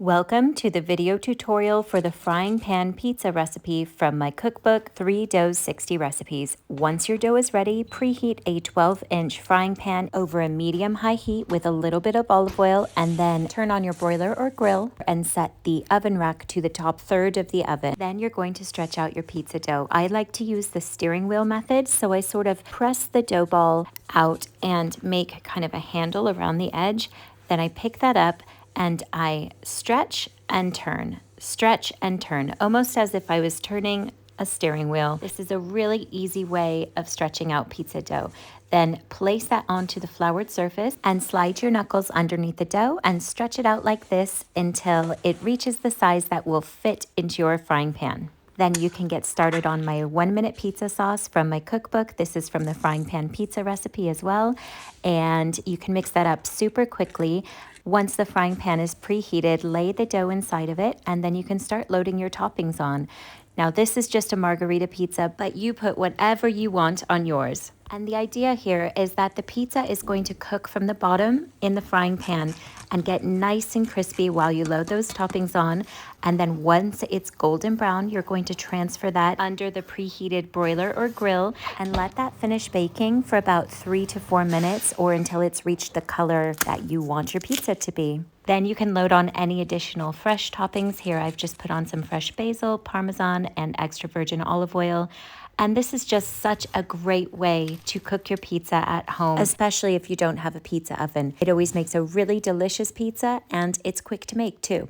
Welcome to the video tutorial for the frying pan pizza recipe from my cookbook, 3 Doughs 60 Recipes. Once your dough is ready, preheat a 12-inch frying pan over a medium-high heat with a little bit of olive oil, and then turn on your broiler or grill and set the oven rack to the top third of the oven. Then you're going to stretch out your pizza dough. I like to use the steering wheel method, so I sort of press the dough ball out and make kind of a handle around the edge. Then I pick that up and I stretch and turn, almost as if I was turning a steering wheel. This is a really easy way of stretching out pizza dough. Then place that onto the floured surface and slide your knuckles underneath the dough and stretch it out like this until it reaches the size that will fit into your frying pan. Then you can get started on my 1-minute pizza sauce from my cookbook. This is from the frying pan pizza recipe as well. And you can mix that up super quickly. Once the frying pan is preheated, lay the dough inside of it, and then you can start loading your toppings on. Now this is just a margarita pizza, but you put whatever you want on yours. And the idea here is that the pizza is going to cook from the bottom in the frying pan and get nice and crispy while you load those toppings on. And then once it's golden brown, you're going to transfer that under the preheated broiler or grill and let that finish baking for about 3 to 4 minutes or until it's reached the color that you want your pizza to be. Then you can load on any additional fresh toppings. Here I've just put on some fresh basil, parmesan, and extra virgin olive oil. And this is just such a great way to cook your pizza at home, especially if you don't have a pizza oven. It always makes a really delicious pizza, and it's quick to make too.